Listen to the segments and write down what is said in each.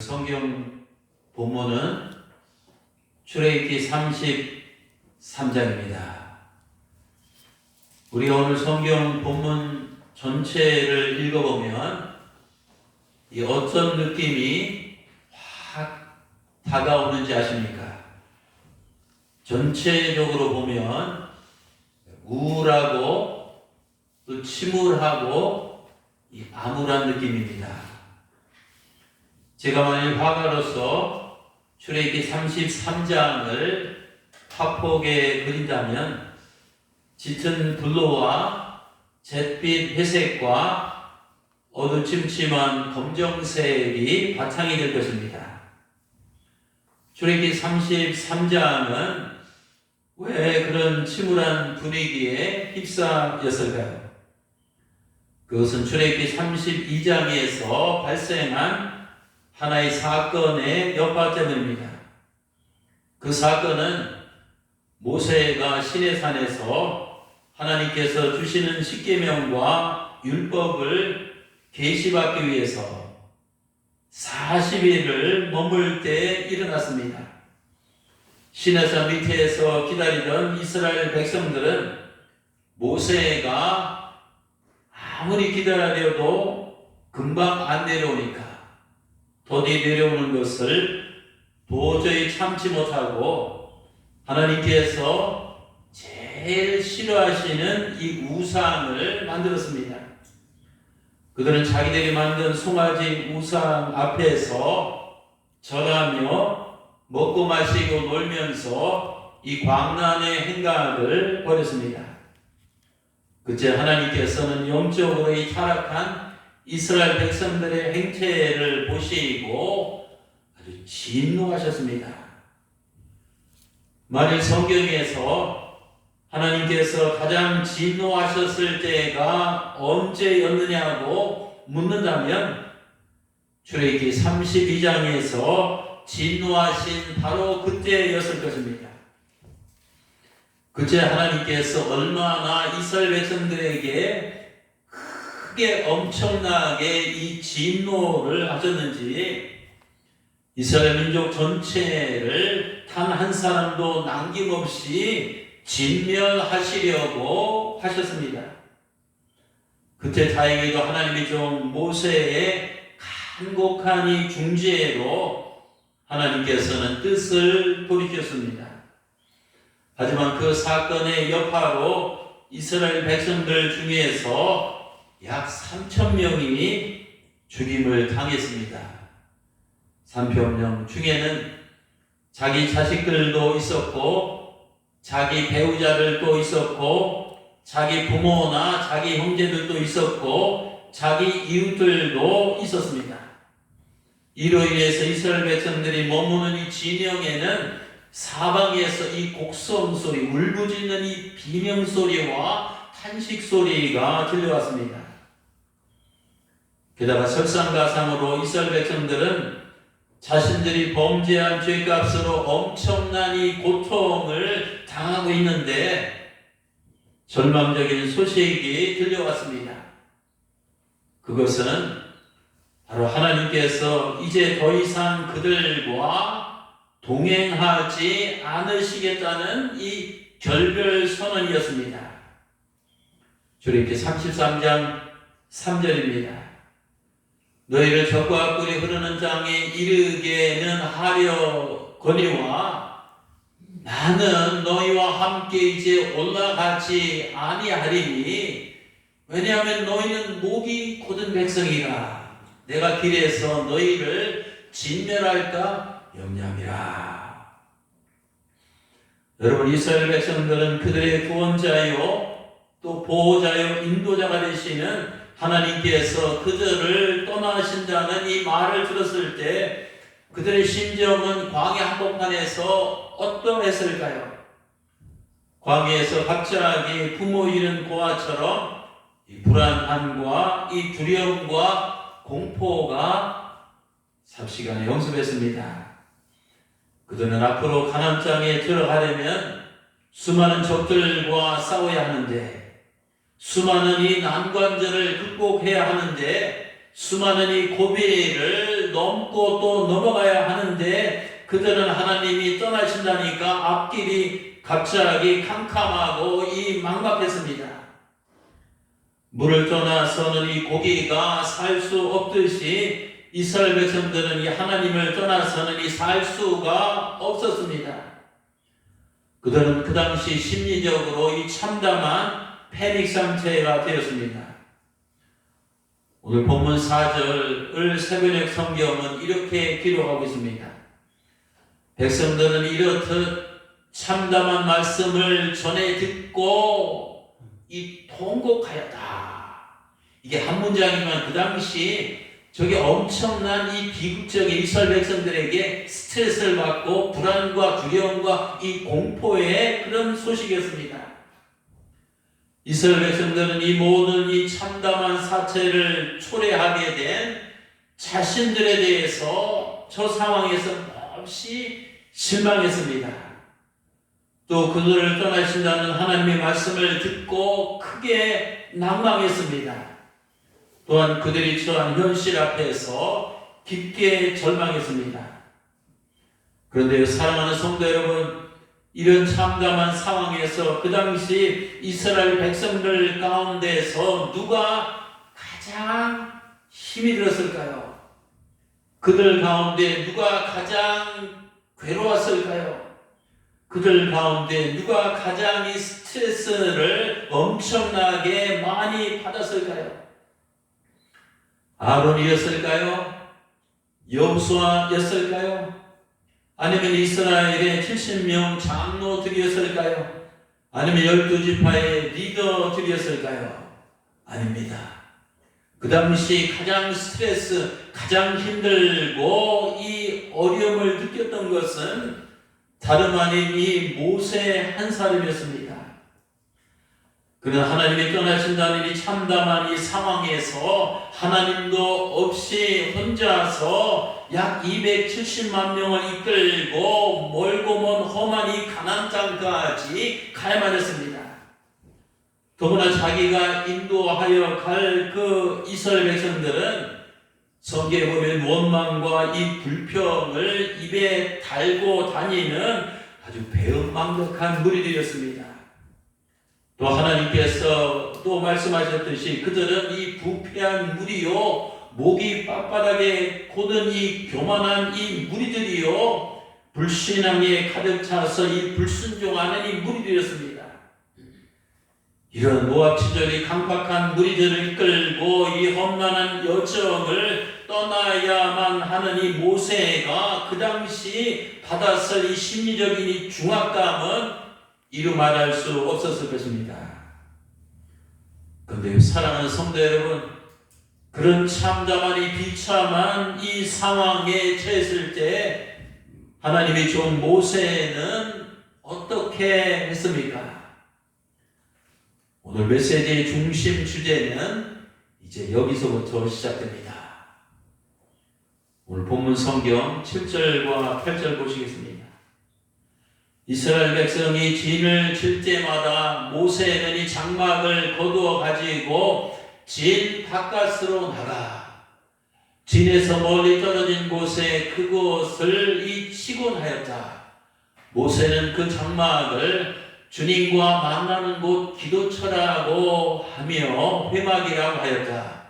성경 본문은 출애굽기 33장입니다. 우리가 오늘 성경 본문 전체를 읽어보면 이 어떤 느낌이 확 다가오는지 아십니까? 전체적으로 보면 우울하고 또 침울하고 이 암울한 느낌입니다. 제가 만일 화가로서 출애굽기 33장을 화폭에 그린다면 짙은 블루와 잿빛 회색과 어두침침한 검정색이 바탕이 될 것입니다. 출애굽기 33장은 왜 그런 침울한 분위기에 휩싸였을까요? 그것은 출애굽기 32장에서 발생한 하나의 사건의 여파 때문입니다. 그 사건은 모세가 시내산에서 하나님께서 주시는 십계명과 율법을 계시받기 위해서 40일을 머물 때 일어났습니다. 시내산 밑에서 기다리던 이스라엘 백성들은 모세가 아무리 기다려도 금방 안 내려오니까 더디 내려오는 것을 도저히 참지 못하고 하나님께서 제일 싫어하시는 이 우상을 만들었습니다. 그들은 자기들이 만든 송아지 우상 앞에서 절하며 먹고 마시고 놀면서 이 광란의 행각을 벌였습니다. 그때 하나님께서는 영적으로 이 타락한 이스라엘 백성들의 행태를 보시고 아주 진노하셨습니다. 만일 성경에서 하나님께서 가장 진노하셨을 때가 언제였느냐고 묻는다면 출애굽기 32장에서 진노하신 바로 그때였을 것입니다. 그때 하나님께서 얼마나 이스라엘 백성들에게 크게 엄청나게 이 진노를 하셨는지 이스라엘 민족 전체를 단 한 사람도 남김없이 진멸하시려고 하셨습니다. 그때 다행히도 하나님의 종 모세의 간곡한 이 중재로 하나님께서는 뜻을 돌이켰습니다. 하지만 그 사건의 여파로 이스라엘 백성들 중에서 약 3,000명이 죽임을 당했습니다. 3,000명 중에는 자기 자식들도 있었고 자기 배우자들 또 있었고 자기 부모나 자기 형제들도 있었고 자기 이웃들도 있었습니다. 이로 인해서 이스라엘 백성들이 머무는 이 진영에는 사방에서 이 곡성소리, 울부짖는 이 비명소리와 탄식소리가 들려왔습니다. 게다가 설상가상으로 이스라엘 백성들은 자신들이 범죄한 죄값으로 엄청난 이 고통을 당하고 있는데 절망적인 소식이 들려왔습니다. 그것은 바로 하나님께서 이제 더 이상 그들과 동행하지 않으시겠다는 이 결별 선언이었습니다. 출애굽기 33장 3절입니다. 너희를 적과 꿀이 흐르는 땅에 이르게는 하려거니와 나는 너희와 함께 이제 올라가지 아니하리니 왜냐하면 너희는 목이 곧은 백성이라 내가 길에서 너희를 진멸할까 염려함이라. 여러분, 이스라엘 백성들은 그들의 구원자요 또 보호자요 인도자가 되시는 하나님께서 그들을 떠나신다는 이 말을 들었을 때 그들의 심정은 광야 한복판에서 어떠했을까요? 광야에서 갑자기 부모 잃은 고아처럼 이 불안함과 이 두려움과 공포가 삽시간에 영습했습니다. 그들은 앞으로 가나안 땅에 들어가려면 수많은 적들과 싸워야 하는데 수많은 이 난관들을 극복해야 하는데 수많은 이 고비를 넘고 또 넘어가야 하는데 그들은 하나님이 떠나신다니까 앞길이 갑자기 캄캄하고 이 막막했습니다. 물을 떠나서는 이 고기가 살 수 없듯이 이스라엘 백성들은 이 하나님을 떠나서는 이 살 수가 없었습니다. 그들은 그 당시 심리적으로 이 참담한 패닉 상태가 되었습니다. 오늘 본문 4절을 세번역 성경은 이렇게 기록하고 있습니다. 백성들은 이렇듯 참담한 말씀을 전해 듣고 이 통곡하였다. 이게 한 문장이지만 그 당시 저게 엄청난 이 비극적인 이스라엘 백성들에게 스트레스를 받고 불안과 두려움과 이 공포의 그런 소식이었습니다. 이스라엘 백성들은 이 모든 이 참담한 사태를 초래하게 된 자신들에 대해서 저 상황에서 몹시 실망했습니다. 또 그들을 떠나신다는 하나님의 말씀을 듣고 크게 낭망했습니다. 또한 그들이 처한 현실 앞에서 깊게 절망했습니다. 그런데 사랑하는 성도 여러분, 이런 참담한 상황에서 그 당시 이스라엘 백성들 가운데서 누가 가장 힘이 들었을까요? 그들 가운데 누가 가장 괴로웠을까요? 그들 가운데 누가 가장 이 스트레스를 엄청나게 많이 받았을까요? 아론이었을까요? 여호수아였을까요? 아니면 이스라엘의 70명 장로들이었을까요? 아니면 12지파의 리더들이었을까요? 아닙니다. 그 당시 가장 스트레스, 가장 힘들고 이 어려움을 느꼈던 것은 다름 아닌 이 모세 한 사람이었습니다. 그는 하나님이 떠나신다는 이 참담한 이 상황에서 하나님도 없이 혼자서 약 270만 명을 이끌고 멀고 먼 험한 이 가나안 땅까지 가야만 했습니다. 더구나 자기가 인도하여 갈 그 이스라엘 백성들은 성경에 보면 원망과 이 불평을 입에 달고 다니는 아주 배은망덕한 무리들이었습니다. 또 하나님께서 또 말씀하셨듯이 그들은 이 부패한 무리요, 목이 빳빳하게 고든 이 교만한 이 무리들이요, 불신앙에 가득 차서 이 불순종하는 이 무리들이었습니다. 이런 모압 지절이 강팍한 무리들을 이끌고 이 험난한 여정을 떠나야만 하는 이 모세가 그 당시 받았을 이 심리적인 이 중압감은 이루 말할 수 없었을 것입니다. 그런데 사랑하는 성도 여러분, 그런 참담한 이 비참한 이 상황에 처했을 때 하나님의 종 모세는 어떻게 했습니까? 오늘 메시지의 중심 주제는 이제 여기서부터 시작됩니다. 오늘 본문 성경 7절과 8절 보시겠습니다. 이스라엘 백성이 진을 칠 때마다 모세는 이 장막을 거두어 가지고 진 바깥으로 나가 진에서 멀리 떨어진 곳에 그곳을 이 치곤 하였다. 모세는 그 장막을 주님과 만나는 곳 기도처라고 하며 회막이라고 하였다.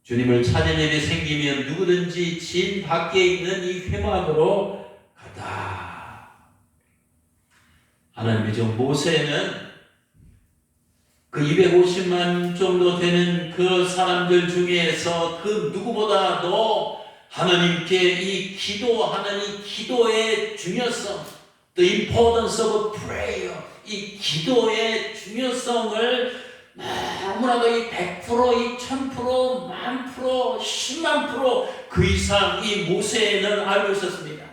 주님을 찾은 일이 생기면 누구든지 진 밖에 있는 이 회막으로 가다. 하나님의 종 모세는 그 250만 정도 되는 그 사람들 중에서 그 누구보다도 하나님께 이 기도하는 이 기도의 중요성, the importance of prayer, 이 기도의 중요성을 너무나도 이 100%, 이 1000%, 10,000%, 100,000% 그 이상 이 모세는 알고 있었습니다.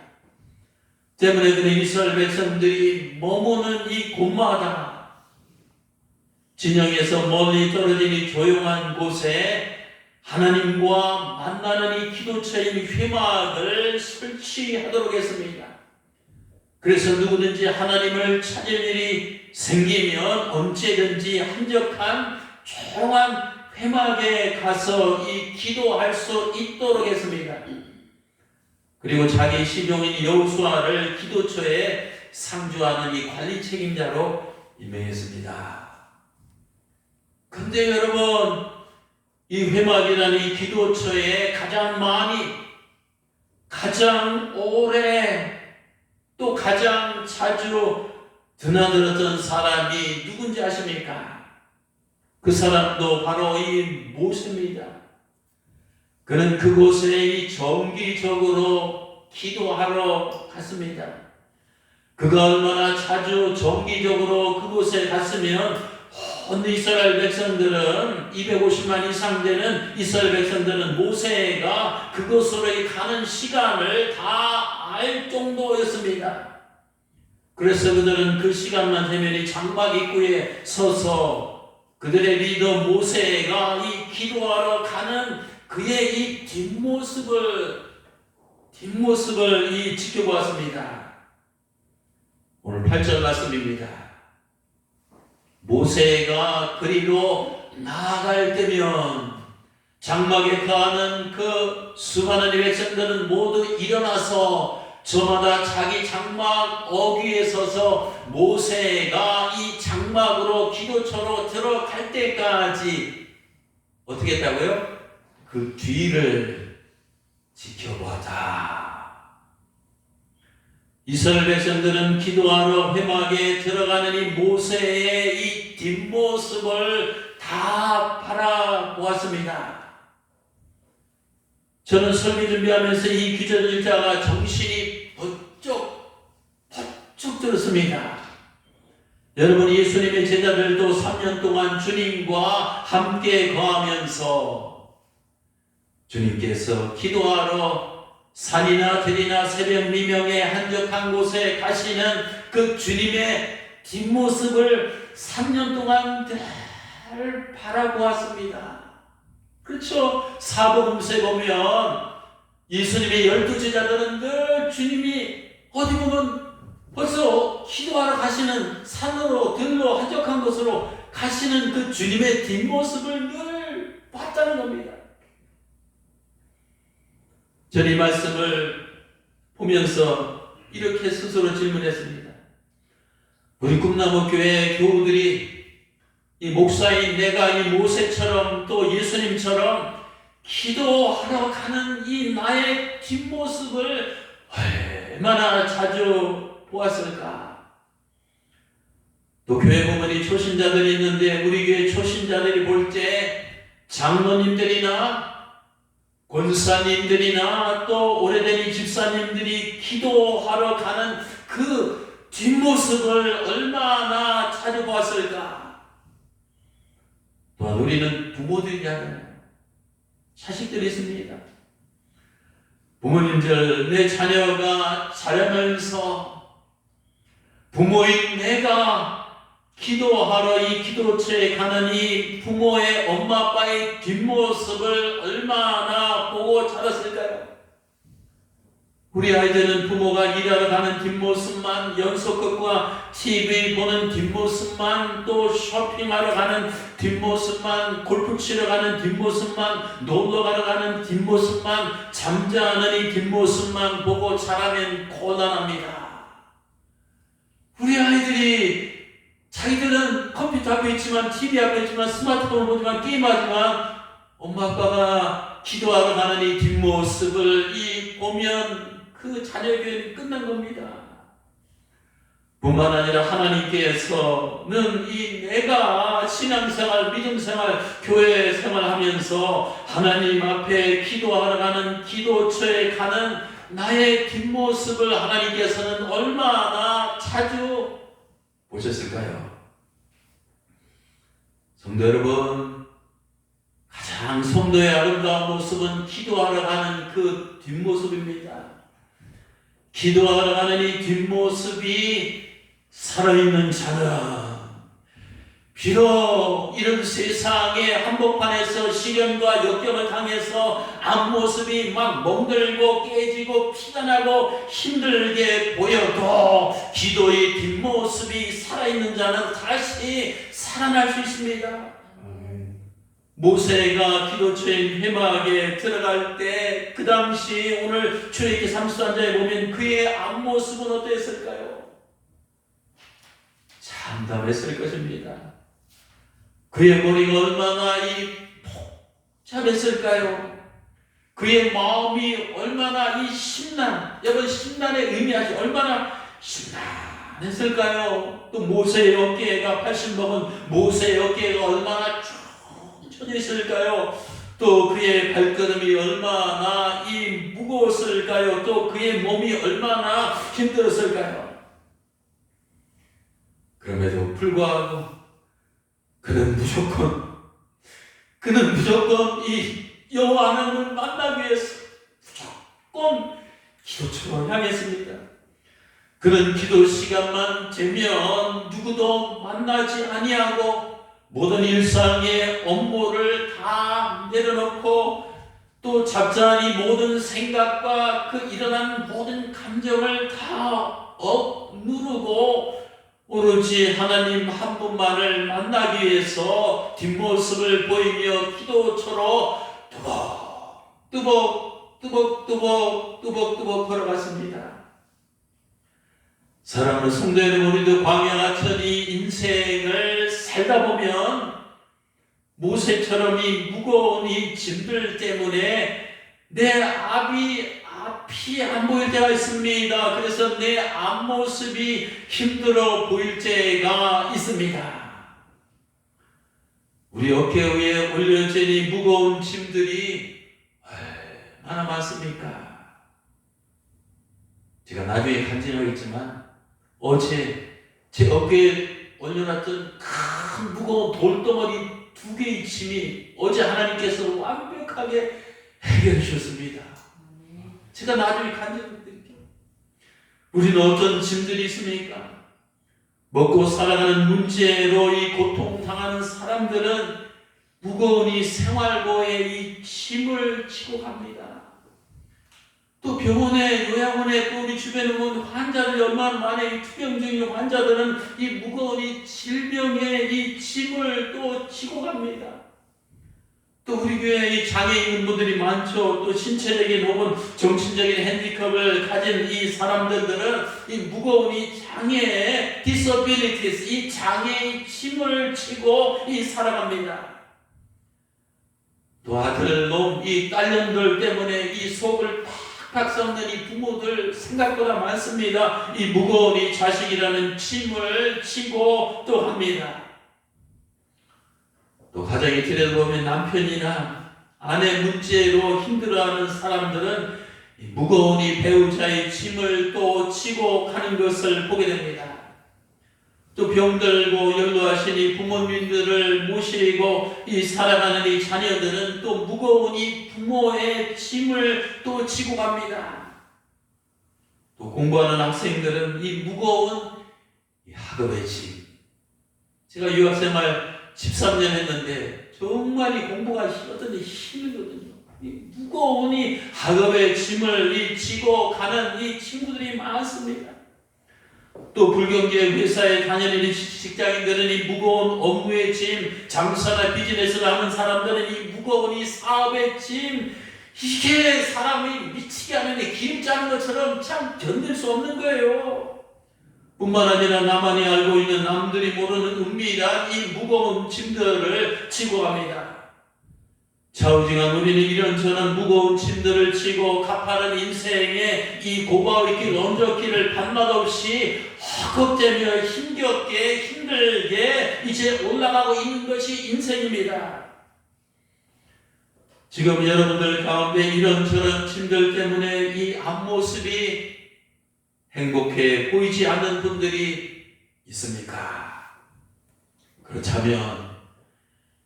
때문에 그는 이스라엘 백성들이 머무는 이 곳마다 진영에서 멀리 떨어진 이 조용한 곳에 하나님과 만나는 이 기도처인 회막을 설치하도록 했습니다. 그래서 누구든지 하나님을 찾을 일이 생기면 언제든지 한적한 조용한 회막에 가서 이 기도할 수 있도록 했습니다. 그리고 자기 시종인 여호수아를 기도처에 상주하는 이 관리 책임자로 임명했습니다. 근데 여러분, 이 회막이라는 이 기도처에 가장 많이, 가장 오래, 또 가장 자주 드나들었던 사람이 누군지 아십니까? 그 사람도 바로 이 모세입니다. 그는 그곳에 이 정기적으로 기도하러 갔습니다. 그가 얼마나 자주 정기적으로 그곳에 갔으면 온 이스라엘 백성들은 250만 이상 되는 이스라엘 백성들은 모세가 그곳으로 가는 시간을 다 알 정도였습니다. 그래서 그들은 그 시간만 되면 이 장막 입구에 서서 그들의 리더 모세가 이 기도하러 가는 그의 이 뒷모습을 이 지켜보았습니다. 오늘 8절 말씀입니다. 모세가 그리로 나아갈 때면 장막에 거하는 그 수많은 백성들은 모두 일어나서 저마다 자기 장막 어귀에 서서 모세가 이 장막으로 기도처로 들어갈 때까지 어떻게 했다고요? 그 뒤를 지켜보았다. 이스라엘 백성들은 기도하러 회막에 들어가는 이 모세의 이 뒷모습을 다 바라보았습니다. 저는 설교 준비하면서 이 귀절 일자가 정신이 번쩍 들었습니다. 여러분, 예수님의 제자들도 3년 동안 주님과 함께 거하면서 주님께서 기도하러 산이나 들이나 새벽 미명에 한적한 곳에 가시는 그 주님의 뒷모습을 3년 동안 늘 바라보았습니다. 그렇죠? 사복음서에 보면 예수님의 12제자들은 늘 주님이 어디 보면 벌써 기도하러 가시는 산으로 들로 한적한 곳으로 가시는 그 주님의 뒷모습을 늘 봤다는 겁니다. 저는 이 말씀을 보면서 이렇게 스스로 질문했습니다. 우리 꿈나무교회 교우들이 이 목사인 내가 이 모세처럼 또 예수님처럼 기도하러 가는 이 나의 뒷모습을 얼마나 자주 보았을까? 또 교회 보면 이 초신자들이 있는데 우리 교회 초신자들이 볼 때 장로님들이나 권사님들이나 또 오래된 이 집사님들이 기도하러 가는 그 뒷모습을 얼마나 자주 보았을까? 또한 우리는 부모들이잖아요. 자식들이 있습니다. 부모님들, 내 자녀가 자라면서 부모인 내가 기도하러 이 기도처에 가는 이 부모의 엄마 아빠의 뒷모습을 얼마나 보고 자랐을까요? 우리 아이들은 부모가 일하러 가는 뒷모습만, 연속극과 TV 보는 뒷모습만, 또 쇼핑하러 가는 뒷모습만, 골프 치러 가는 뒷모습만, 놀러 가러 가는 뒷모습만, 잠자는 이 뒷모습만 보고 자라면 곤란합니다. 우리 아이들이 자기들은 컴퓨터 앞에 있지만, TV 앞에 있지만, 스마트폰을 보지만, 게임하지만 엄마 아빠가 기도하러 가는 이 뒷모습을 보면 그 자녀교회는 끝난 겁니다. 뿐만 아니라 하나님께서는 이 내가 신앙생활, 믿음생활, 교회 생활하면서 하나님 앞에 기도하러 가는 기도처에 가는 나의 뒷모습을 하나님께서는 얼마나 자주 보셨을까요? 성도 여러분, 가장 성도의 아름다운 모습은 기도하러 가는 그 뒷모습입니다. 기도하러 가는 이 뒷모습이 살아있는 자는 비록 이런 세상의 한복판에서 시련과 역경을 당해서 앞모습이 막 멍들고 깨지고 피가 나고 힘들게 보여도 기도의 뒷모습이 살아있는 자는 다시 살아날 수 있습니다. 모세가 기도처인 회막에 들어갈 때 그 당시 오늘 출애굽기 33장에 보면 그의 앞모습은 어땠을까요? 참담했을 것입니다. 그의 머리가 얼마나 복잡했을까요? 그의 마음이 얼마나 여러분 심란의 의미하지 얼마나 심란했을까요? 또 모세의 어깨가 80 넘은 모세의 어깨가 얼마나 펴져 있을까요? 또 그의 발걸음이 얼마나 무거웠을까요? 또 그의 몸이 얼마나 힘들었을까요? 그럼에도 불구하고 그는 무조건 이 여호와 하나님을 만나기 위해서 무조건 기도처로 향했습니다. 그는 기도 시간만 되면 누구도 만나지 아니하고 모든 일상의 업무를 다 내려놓고 또 잡자니 모든 생각과 그 일어난 모든 감정을 다 억누르고 오로지 하나님 한 분만을 만나기 위해서 뒷모습을 보이며 기도처로 뚜벅뚜벅 걸어갔습니다. 사랑하는 성도 여러분, 우리도 광야 같은 이 인생을 살다 보면 모세처럼 이 무거운 이 짐들 때문에 내 앞이 안 보일 때가 있습니다. 그래서 내 앞모습이 힘들어 보일 때가 있습니다. 우리 어깨 위에 올려진 이 무거운 짐들이 얼마나 많습니까? 제가 나중에 간증하겠지만 어제 제 어깨에 올려놨던 큰 무거운 돌덩어리 2개의 짐이 어제 하나님께서 완벽하게 해결해 주셨습니다. 제가 나중에 간증을 드릴게요. 우리는 어떤 짐들이 있습니까? 먹고 살아가는 문제로 이 고통당하는 사람들은 무거운 이 생활고의 이 짐을 지고 갑니다. 또 병원에, 요양원에 또 우리 주변에 보면 환자들이 얼마나 많아요. 이 투병 중인 환자들은 이 무거운 이 질병의 이 짐을 또 지고 갑니다. 또 우리 교회에 이 장애 있는 분들이 많죠. 또 신체적인 혹은 정신적인 핸디캡을 가진 이 사람들은 이 무거운 이 장애의 disabilities, 이 장애의 짐을 지고 살아갑니다. 또 아들, 놈, 이 딸년들 때문에 이 속을 팍팍 썩는 이 부모들 생각보다 많습니다. 이 무거운 이 자식이라는 짐을 지고 또 합니다. 또 가정에 들여다보면 남편이나 아내 문제로 힘들어하는 사람들은 이 무거운 이 배우자의 짐을 또 지고 가는 것을 보게 됩니다. 또 병들고 연로하신 이 부모님들을 모시고 살아가는 이 자녀들은 또 무거운 이 부모의 짐을 또 지고 갑니다. 또 공부하는 학생들은 이 무거운 이 학업의 짐. 제가 유학생활 13년 했는데 정말 이 공부가 어떤 힘들거든요. 이 무거운 이 학업의 짐을 지고 가는 이 친구들이 많습니다. 또 불경제 회사에 다니는 직장인들은 이 무거운 업무의 짐, 장사나 비즈니스를 하는 사람들은 이 무거운 이 사업의 짐, 이게 사람이 미치게 하는 기름 짜는 것처럼 참 견딜 수 없는 거예요. 뿐만 아니라 나만이 알고 있는 남들이 모르는 은밀한 이 무거운 짐들을 지고 갑니다. 좌우지간 우리는 이런저런 무거운 짐들을 지고 가파른 인생의 이 고바의 길, 언저길을 밤낮 없이 헛겁대며 힘겹게 힘들게 이제 올라가고 있는 것이 인생입니다. 지금 여러분들 가운데 이런저런 짐들 때문에 이 앞모습이 행복해 보이지 않는 분들이 있습니까? 그렇다면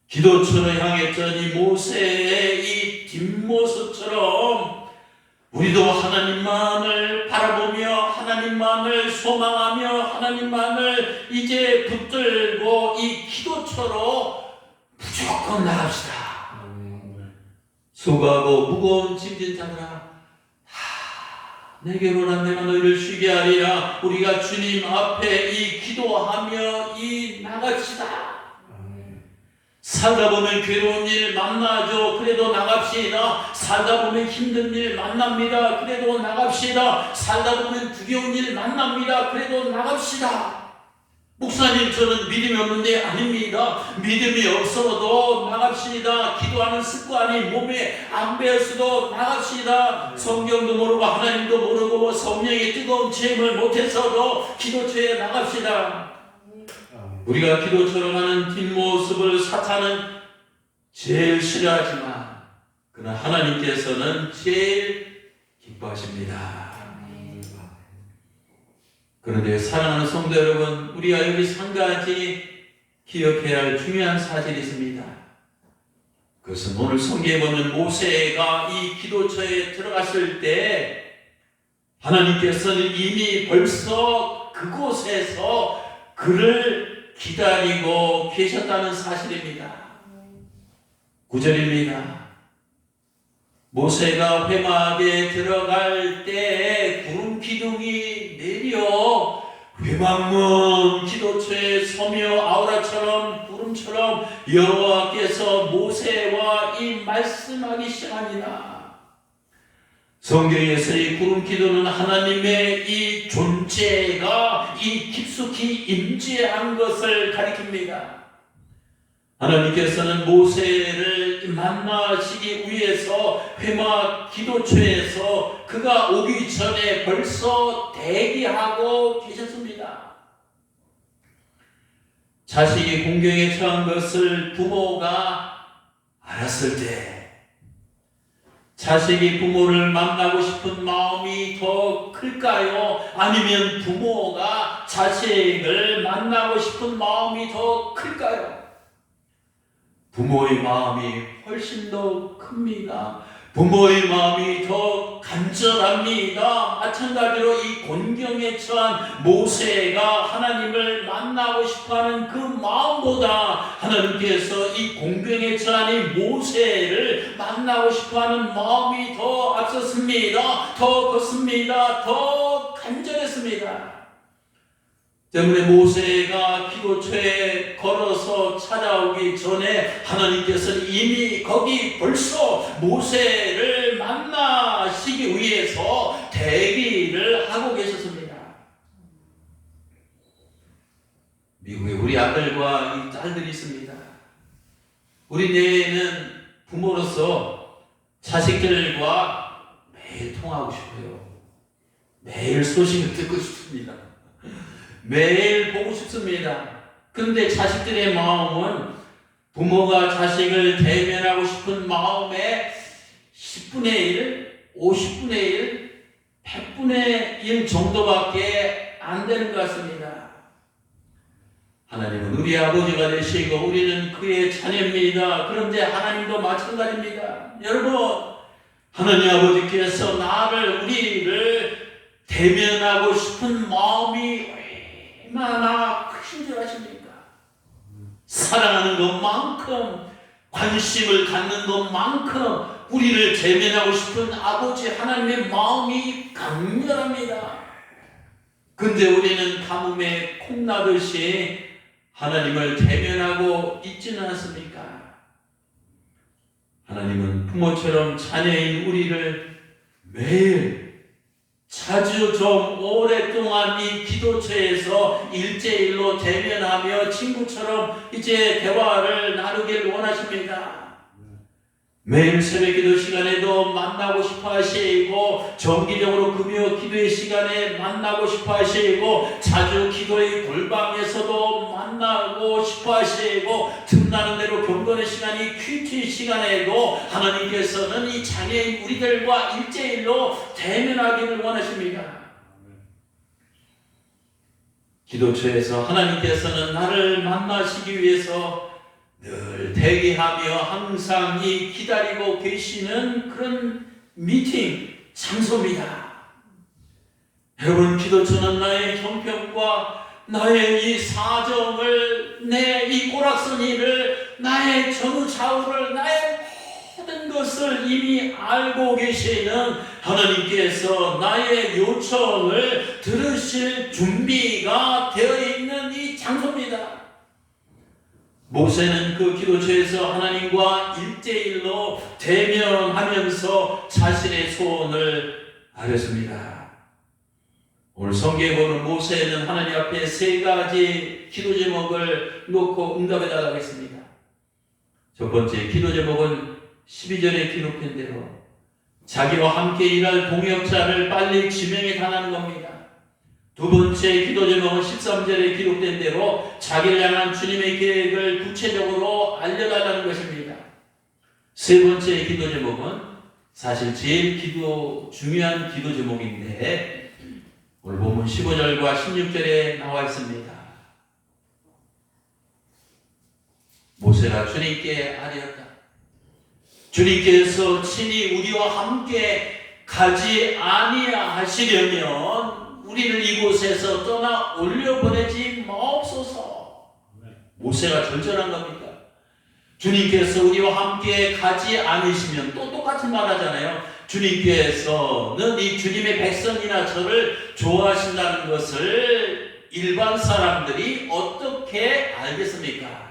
기도처로 향했던 이 모세의 이 뒷모습처럼 우리도 하나님만을 바라보며 하나님만을 소망하며 하나님만을 이제 붙들고 이 기도처로 무조건 나갑시다. 수고하고 무거운 짐진 자들아, 내게로라 내가 너희를 쉬게 하리라. 우리가 주님 앞에 이 기도하며 이 나갑시다. 살다 보면 괴로운 일 만나죠. 그래도 나갑시다. 살다 보면 힘든 일 만납니다. 그래도 나갑시다. 살다 보면 두려운 일 만납니다. 그래도 나갑시다. 목사님, 저는 믿음이 없는데 아닙니다. 믿음이 없어도 나갑시다. 기도하는 습관이 몸에 안 배었어도 나갑시다. 성경도 모르고 하나님도 모르고 성령의 뜨거운 체험을 못했어도 기도처에 나갑시다. 우리가 기도처럼 하는 뒷모습을 사탄은 제일 싫어하지만 그러나 하나님께서는 제일 기뻐하십니다. 그런데 사랑하는 성도 여러분, 우리가 여기서 한 가지 기억해야 할 중요한 사실이 있습니다. 그것은 오늘 성경에 보면 모세가 이 기도처에 들어갔을 때 하나님께서는 이미 벌써 그곳에서 그를 기다리고 계셨다는 사실입니다. 9절입니다. 모세가 회막에 들어갈 때 구름 기둥이 내려 회막문 기도처에 서며 아우라처럼 구름처럼 여호와께서 모세와 이 말씀하기 시작합니다. 성경에서 이 구름 기도는 하나님의 이 존재가 이 깊숙이 임재한 것을 가리킵니다. 하나님께서는 모세를 만나시기 위해서 회막 기도처에서 그가 오기 전에 벌써 대기하고 계셨습니다. 자식이 공경에 처한 것을 부모가 알았을 때 자식이 부모를 만나고 싶은 마음이 더 클까요? 아니면 부모가 자식을 만나고 싶은 마음이 더 클까요? 부모의 마음이 훨씬 더 큽니다. 부모의 마음이 더 간절합니다. 마찬가지로 이 곤경에 처한 모세가 하나님을 만나고 싶어하는 그 마음보다 하나님께서 이 공경에 처한 이 모세를 만나고 싶어하는 마음이 더 앞섰습니다. 더 컸습니다. 더 간절했습니다. 때문에 모세가 기도처에 걸어서 찾아오기 전에 하나님께서는 이미 거기 벌써 모세를 만나시기 위해서 대기를 하고 계셨습니다. 미국에 우리 아들과 이 딸들이 있습니다. 우리 내에는 부모로서 자식들과 매일 통하고 싶어요. 매일 소식을 듣고 싶습니다. 매일 보고 싶습니다. 그런데 자식들의 마음은 부모가 자식을 대면하고 싶은 마음의 10분의 1, 50분의 1, 100분의 1 정도밖에 안 되는 것 같습니다. 하나님은 우리 아버지가 되시고 우리는 그의 자녀입니다. 그런데 하나님도 마찬가지입니다. 여러분, 하나님 아버지께서 우리를 대면하고 싶은 마음이 얼마나 크신 줄 아십니까? 사랑하는 것만큼, 관심을 갖는 것만큼 우리를 대면하고 싶은 아버지 하나님의 마음이 강렬합니다. 근데 우리는 가뭄에 콩나듯이 하나님을 대면하고 있지는 않습니까? 하나님은 부모처럼 자녀인 우리를 매일 자주 좀 오랫동안 이 기도처에서 일대일로 대면하며 친구처럼 이제 대화를 나누길 원하십니다. 매일 새벽 기도 시간에도 만나고 싶어 하시고 정기적으로 금요 기도의 시간에 만나고 싶어 하시고 자주 기도의 골방에서도 만나고 싶어 하시고 틈나는 대로 경건의 시간이 큐티 시간에도 하나님께서는 이 장애인 우리들과 일대일로 대면하기를 원하십니다. 기도처에서 하나님께서는 나를 만나시기 위해서 늘 대기하며 항상 이 기다리고 계시는 그런 미팅 장소입니다. 여러분, 기도처는 나의 형편과 나의 이 사정을, 내 이 꼬락서니를, 나의 전후좌우를, 나의 모든 것을 이미 알고 계시는 하나님께서 나의 요청을 들으실 준비가 되어 있는 이 장소입니다. 모세는 그 기도처에서 하나님과 1대1로 대면하면서 자신의 소원을 아뢰습니다. 오늘 성경에 보는 모세는 하나님 앞에 3가지 기도 제목을 놓고 응답해 달라고 했습니다. 첫 번째 기도 제목은 12절에 기록된 대로 자기와 함께 일할 동역자를 빨리 지명해 달라는 겁니다. 두 번째 기도 제목은 13절에 기록된 대로 자기를 향한 주님의 계획을 구체적으로 알려달라는 것입니다. 세 번째 기도 제목은 사실 제일 중요한 기도 제목인데 오늘 본문 15절과 16절에 나와 있습니다. 모세가 주님께 아뢰었다. 주님께서 친히 우리와 함께 가지 아니하시려면 우리를 이곳에서 떠나 올려보내지 마옵소서. 모세가 절절한 겁니다. 주님께서 우리와 함께 가지 않으시면 또 똑같은 말 하잖아요. 주님께서는 이 주님의 백성이나 저를 좋아하신다는 것을 일반 사람들이 어떻게 알겠습니까?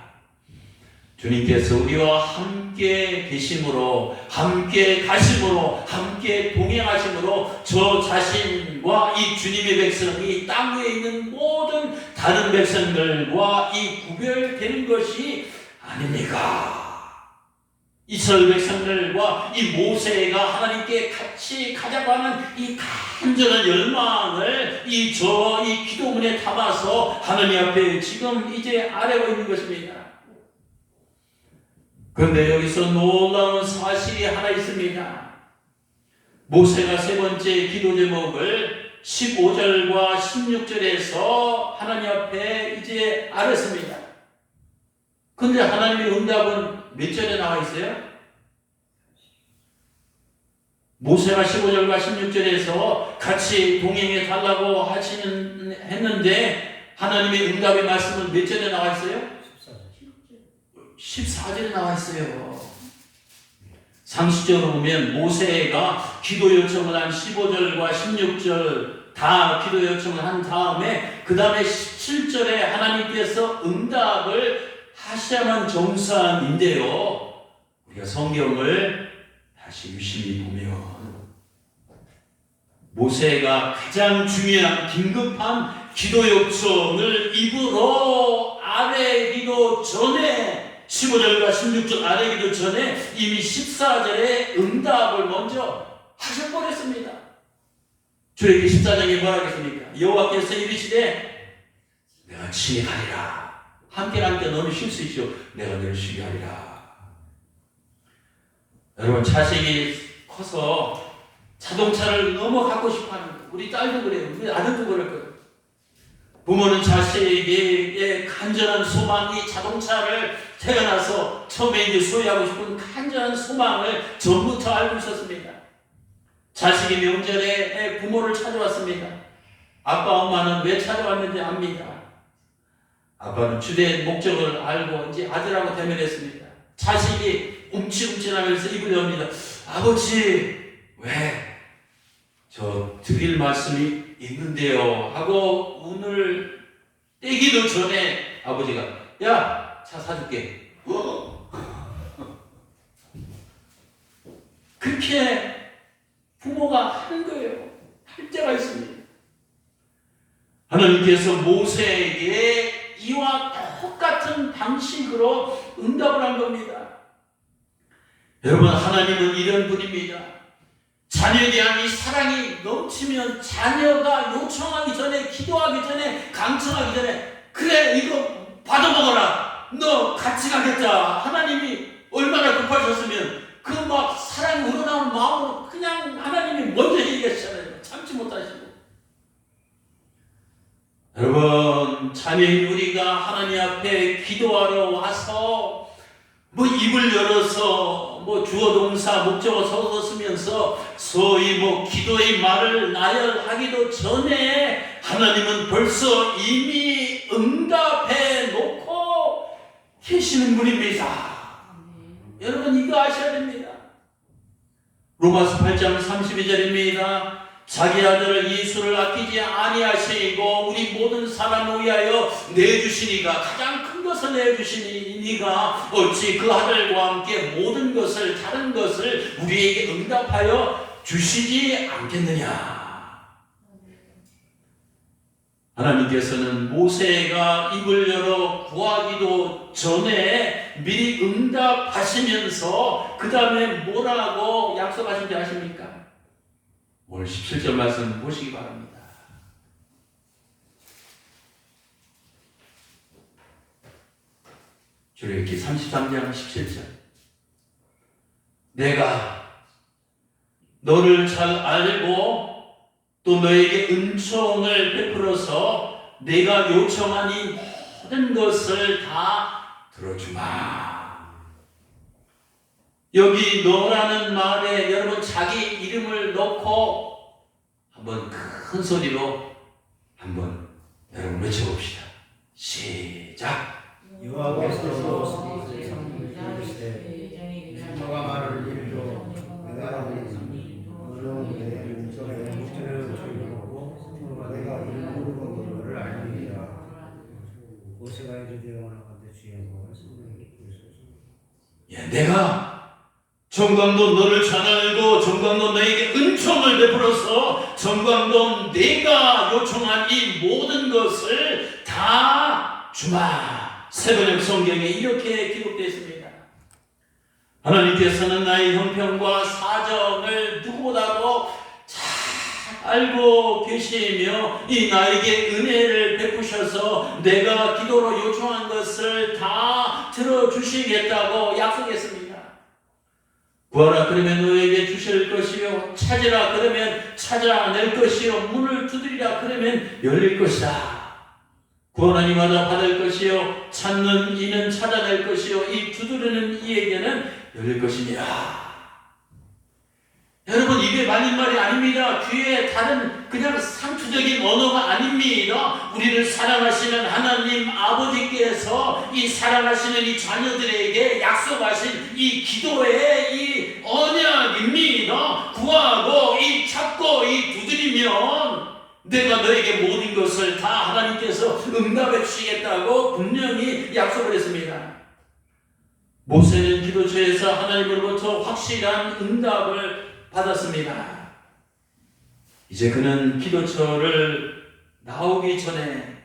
주님께서 우리와 함께 계심으로, 함께 가심으로, 함께 동행하심으로 저 자신과 이 주님의 백성이 땅 위에 있는 모든 다른 백성들과 이 구별되는 것이 아닙니까? 이스라엘 백성들과 이 모세가 하나님께 같이 가자고 하는 이 간절한 열망을 이 기도문에 담아서 하나님 앞에 지금 이제 아뢰고 있는 것입니다. 그런데 여기서 놀라운 사실이 하나 있습니다. 모세가 세 번째 기도 제목을 15절과 16절에서 하나님 앞에 이제 아뢰습니다. 그런데 하나님의 응답은 몇 절에 나와 있어요? 모세가 15절과 16절에서 같이 동행해 달라고 했는데 하나님의 응답의 말씀은 몇 절에 나와 있어요? 14절에 나와 있어요. 상식적으로 보면 모세가 기도 요청을 한 15절과 16절 다 기도 요청을 한 다음에 그 다음에 17절에 하나님께서 응답을 하셔야만 정상인데요. 우리가 성경을 다시 유심히 보면 모세가 가장 중요한 긴급한 기도 요청을 입으로 아뢰기도 전에 15절과 16절 아뢰기도 전에 이미 14절에 응답을 먼저 하셔버렸습니다. 출애굽기 14장에 뭐라 하겠습니까? 여호와께서 이르시되 내가 친히 가리라. 함께 가니까 너는 쉴 수 있죠. 내가 너를 쉬게 하리라. 여러분 자식이 커서 자동차를 너무 갖고 싶어하는 거예요. 우리 딸도 그래요. 우리 아들도 그럴 거예요. 부모는 자식에게 간절한 소망이 자동차를 태어나서 처음에 이제 소유하고 싶은 간절한 소망을 전부터 알고 있었습니다. 자식이 명절에 부모를 찾아왔습니다. 아빠 엄마는 왜 찾아왔는지 압니다. 아빠는 주된 목적을 알고 이제 아들하고 대면했습니다. 자식이 움찔움찔하면서 입을 엽니다. 아버지 왜? 저 드릴 말씀이 있는데요 하고 문을 떼기도 전에 아버지가 야 차 사줄게. 그렇게 부모가 하는 거예요. 할 때가 있습니다. 하나님께서 모세에게 이와 똑같은 방식으로 응답을 한 겁니다. 여러분 하나님은 이런 분입니다. 자녀에 대한 이 사랑이 넘치면 자녀가 요청하기 전에 기도하기 전에 강청하기 전에 그래 이거 받아먹어라. 너 같이 가겠다. 하나님이 얼마나 급하셨으면 그 막 사랑이 우러나오는 마음으로 그냥 하나님이 먼저 얘기하시잖아요. 참지 못하시고. 여러분 자녀인 우리가 하나님 앞에 기도하러 와서 뭐 입을 열어서 뭐 주어 동사 목적어 서서 쓰면서 소위 뭐 기도의 말을 나열하기도 전에 하나님은 벌써 이미 응답해 놓고 계시는 분입니다. 여러분 이거 아셔야 됩니다. 로마서 8장 32절입니다. 자기 아들을 예수를 아끼지 아니하시고 우리 모든 사람을 위하여 내주시니가 가장 큰 것을 내주시니 네가 어찌 그 아들과 함께 모든 것을 다른 것을 우리에게 응답하여 주시지 않겠느냐. 하나님께서는 모세가 입을 열어 구하기도 전에 미리 응답하시면서 그 다음에 뭐라고 약속하신지 아십니까? 오늘 17절 말씀 보시기 바랍니다. 출애굽기 33장 17절. 내가 너를 잘 알고 또 너에게 은총을 베풀어서 내가 요청한 이 모든 것을 다 들어주마. 여기 너라는 말에 여러분 자기 이름을 넣고 한번 큰 소리로 한번 여러분 외쳐봅시다. 시작. 여호와께서 너가 말을 이루어 내가 내가 이루는 것을 알리리라. 모세가 이르되 원하건대 주의 말씀을 예, 내가 정광도 너를 잘 알고 정광도 너에게 은총을 베풀어서 정광도 내가 요청한 이 모든 것을 다 주마. 새번역 성경에 이렇게 기록되어 있습니다. 하나님께서는 나의 형편과 사정을 누구보다도 잘 알고 계시며 이 나에게 은혜를 베푸셔서 내가 기도로 요청한 것을 다 들어주시겠다고 약속했습니다. 구하라 그러면 너에게 주실 것이요 찾으라 그러면 찾아낼 것이요 문을 두드리라 그러면 열릴 것이다. 구하는 이마다 받을 것이요 찾는 이는 찾아낼 것이요 이 두드리는 이에게는 열릴 것이니라. 여러분 이게 말린 말이 아닙니다. 귀에 다른 그냥 상투적인 언어가 아닙니다. 우리를 사랑하시는 하나님 아버지께서 이 사랑하시는 이 자녀들에게 약속하신 이 기도의 이 언약입니다. 구하고 이 찾고 이 두드리면 내가 너에게 모든 것을 다 하나님께서 응답해 주시겠다고 분명히 약속을 했습니다. 모세는 기도처에서 하나님으로부터 확실한 응답을 받았습니다. 이제 그는 기도처를 나오기 전에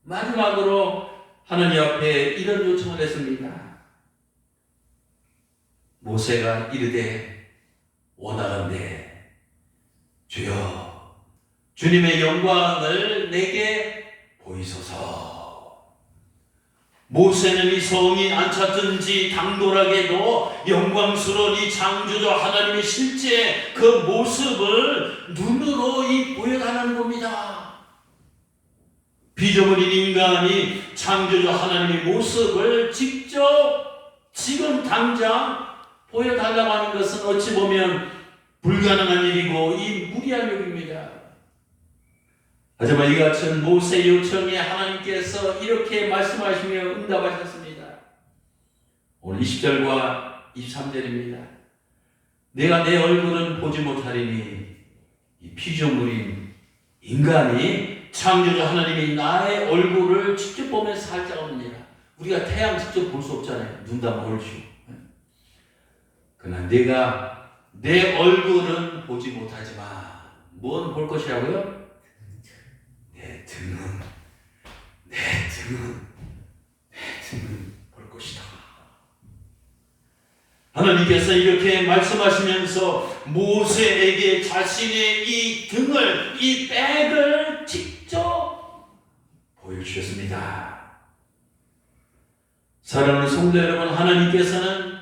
마지막으로 하나님 앞에 이런 요청을 했습니다. 모세가 이르되 원하건대 주여 주님의 영광을 내게 보이소서. 모세는 이 성이 안 찾든지 당돌하게도 영광스러운 이 창조주 하나님의 실제 그 모습을 눈으로 보여달라는 겁니다. 비조물인 인간이 창조주 하나님의 모습을 직접 지금 당장 보여달라고 하는 것은 어찌 보면 불가능한 일이고 이 무리한 일입니다. 하지만 이 같은 모세 요청에 하나님께서 이렇게 말씀하시며 응답하셨습니다. 오늘 20절과 23절입니다. 내가 내 얼굴은 보지 못하리니 이 피조물인 인간이 창조주 하나님이 나의 얼굴을 직접 보면 살짝 없느니라. 우리가 태양 직접 볼 수 없잖아요. 눈 다 멀죠. 그러나 내가 내 얼굴은 보지 못하지만 뭔 볼 것이라고요? 내 등은 볼 것이다. 하나님께서 이렇게 말씀하시면서 모세에게 자신의 이 등을, 이 백을 직접 보여주셨습니다. 사랑하는 성도 여러분, 하나님께서는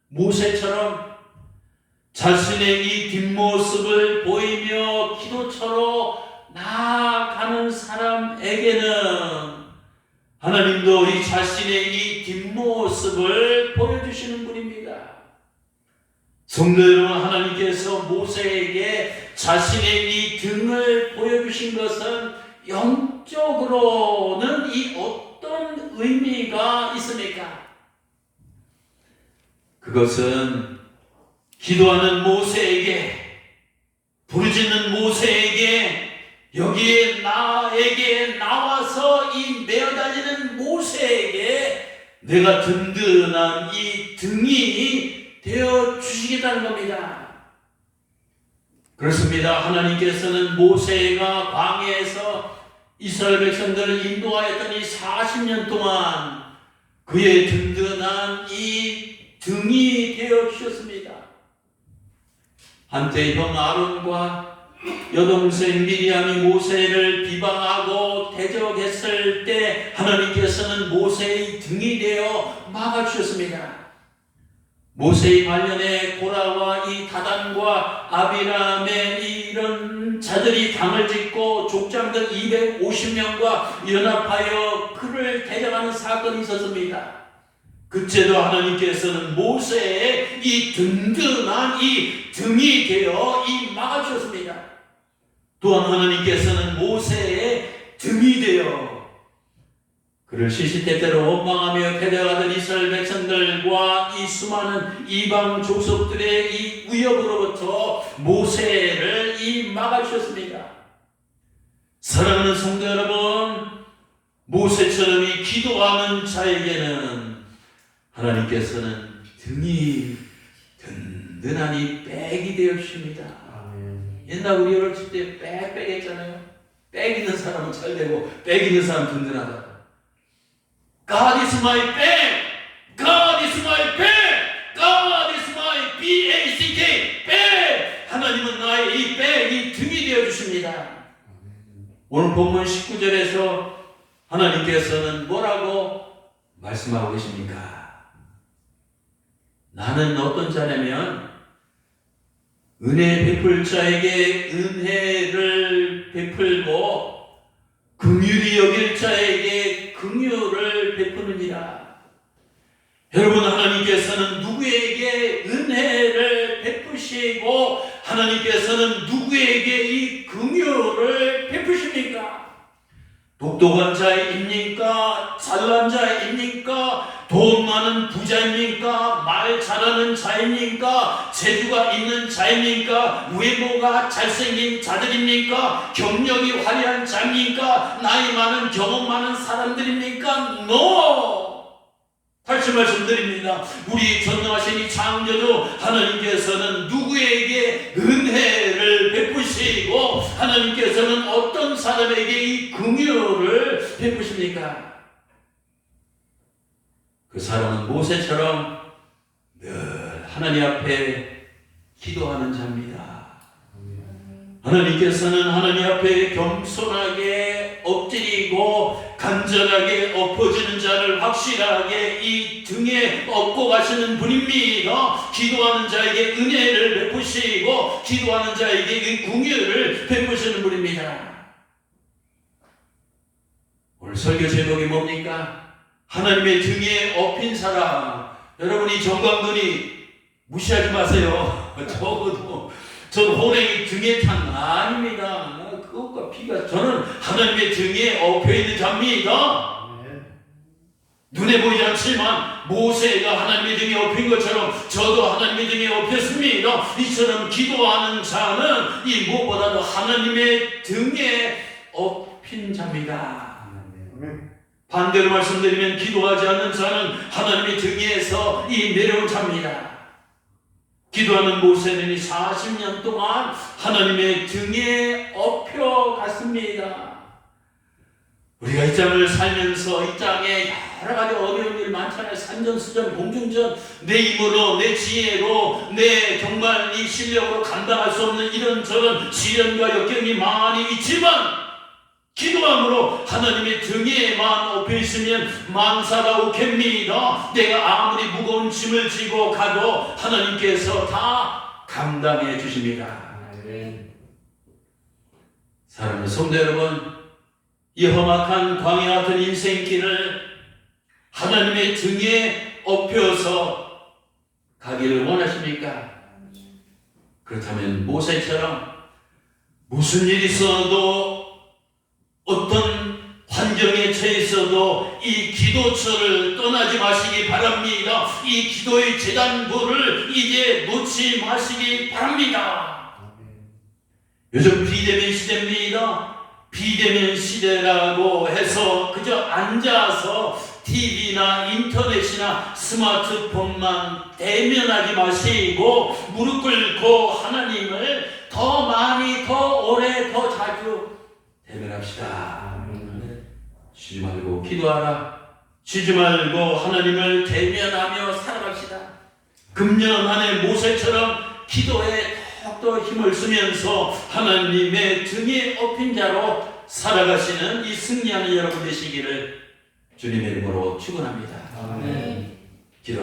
모세처럼 자신의 이 뒷모습을 보이며 기도처로 나아가는 사람에게는 하나님도 이 자신의 이 뒷모습을 보여주시는 분입니다. 성도 여러분, 하나님께서 모세에게 자신의 이 등을 보여주신 것은 영적으로는 이 어떤 의미가 있습니까? 그것은 기도하는 모세에게, 부르짖는 모세에게 여기에 나에게 나와서 이 메어다니는 모세에게 내가 든든한 이 등이 되어 주시겠다는 겁니다. 그렇습니다. 하나님께서는 모세가 광야에서 이스라엘 백성들을 인도하였던 이 40년 동안 그의 든든한 이 등이 되어 주셨습니다. 한때 형 아론과 여동생 미리암이 모세를 비방하고 대적했을 때 하나님께서는 모세의 등이 되어 막아주셨습니다. 모세의 말년에 고라와 이 다단과 아비람의 이런 자들이 당을 짓고 족장들 250명과 연합하여 그를 대적하는 사건이 있었습니다. 그때도 하나님께서는 모세의 이 든든한 이 등이 되어 이 막아주셨습니다. 또한 하나님께서는 모세의 등이 되어 그를 시시때때로 원망하며 대적하던 이스라엘 백성들과 이 수많은 이방 족속들의 이 위협으로부터 모세를 이 막아주셨습니다. 사랑하는 성도 여러분, 모세처럼 이 기도하는 자에게는 하나님께서는 등이 든든한 이 백이 되어 주십니다. 옛날 우리 어렸을 때 빽 했잖아요. 빽 있는 사람은 잘 되고 빽 있는 사람은 든든하다. God is my back. God is my back. God is my B-A-C-K. back. 하나님은 나의 이 백이 등이 되어 주십니다. 오늘 본문 19절에서 하나님께서는 뭐라고 말씀하고 계십니까? 나는 어떤 자냐면 은혜 베풀 자에게 은혜를 베풀고 긍휼히 여길 자에게 긍휼을 베푸느니라. 여러분, 하나님께서는 누구에게 은혜를 베푸시고 하나님께서는 누구에게 이 긍휼을 베푸십니까? 똑똑한 자입니까? 잘난 자입니까? 돈 많은 부자입니까? 말 잘하는 자입니까? 재주가 있는 자입니까? 외모가 잘생긴 자들입니까? 경력이 화려한 자입니까? 나이 많은 경험 많은 사람들입니까? No! 다시 말씀드립니다. 우리 전능하신 이 창조주 하나님께서는 누구에게 은혜를 베푸시고 하나님께서는 어떤 사람에게 이 긍휼을 베푸십니까? 그 사람은 모세처럼 늘 하나님 앞에 기도하는 자입니다. 하나님께서는 하나님 앞에 겸손하게 엎드리고 간절하게 엎어지는 자를 확실하게 이 등에 업고 가시는 분입니다. 기도하는 자에게 은혜를 베푸시고 기도하는 자에게 이 긍휼을 베푸시는 분입니다. 오늘 설교 제목이 뭡니까? 하나님의 등에 업힌 사람. 여러분이 정광근이 무시하지 마세요. 적어도 저는 호랭이 등에 탄 아닙니다. 그것과 비가 저는 하나님의 등에 엎여있는 자입니다. 눈에 보이지 않지만 모세가 하나님의 등에 엎인 것처럼 저도 하나님의 등에 엎였습니다. 이처럼 기도하는 자는 이 무엇보다도 하나님의 등에 엎인 자입니다. 반대로 말씀드리면 기도하지 않는 자는 하나님의 등에서 이 내려온 자입니다. 기도하는 모세는 이 40년 동안 하나님의 등에 엎여갔습니다. 우리가 이 땅을 살면서 이 땅에 여러 가지 어려운 일 많잖아요. 산전수전, 공중전, 내 힘으로, 내 지혜로, 내 정말 이 실력으로 감당할 수 없는 이런저런 시련과 역경이 많이 있지만 기도함으로 하나님의 등에만 엎여있으면 만사가 오겠습니다. 내가 아무리 무거운 짐을 지고 가도 하나님께서 다 감당해 주십니다. 사랑하는 성도 여러분, 이 험악한 광야 같은 인생길을 하나님의 등에 엎여서 가기를 원하십니까? 그렇다면 모세처럼 무슨 일이 있어도 어떤 환경에 처해 있어도 이 기도처를 떠나지 마시기 바랍니다. 이 기도의 재단부를 이제 놓지 마시기 바랍니다. 요즘 비대면 시대입니다. 비대면 시대라고 해서 그저 앉아서 TV나 인터넷이나 스마트폰만 대면하지 마시고 무릎 꿇고 하나님을 더 많이, 더 오래, 더 자주 대면합시다. 쉬지 말고 기도하라. 쉬지 말고 하나님을 대면하며 살아갑시다. 금년 한 해 모세처럼 기도에 더욱더 힘을 쓰면서 하나님의 등에 업힌 자로 살아가시는 이 승리하는 여러분 되시기를 주님의 이름으로 축원합니다. 아멘.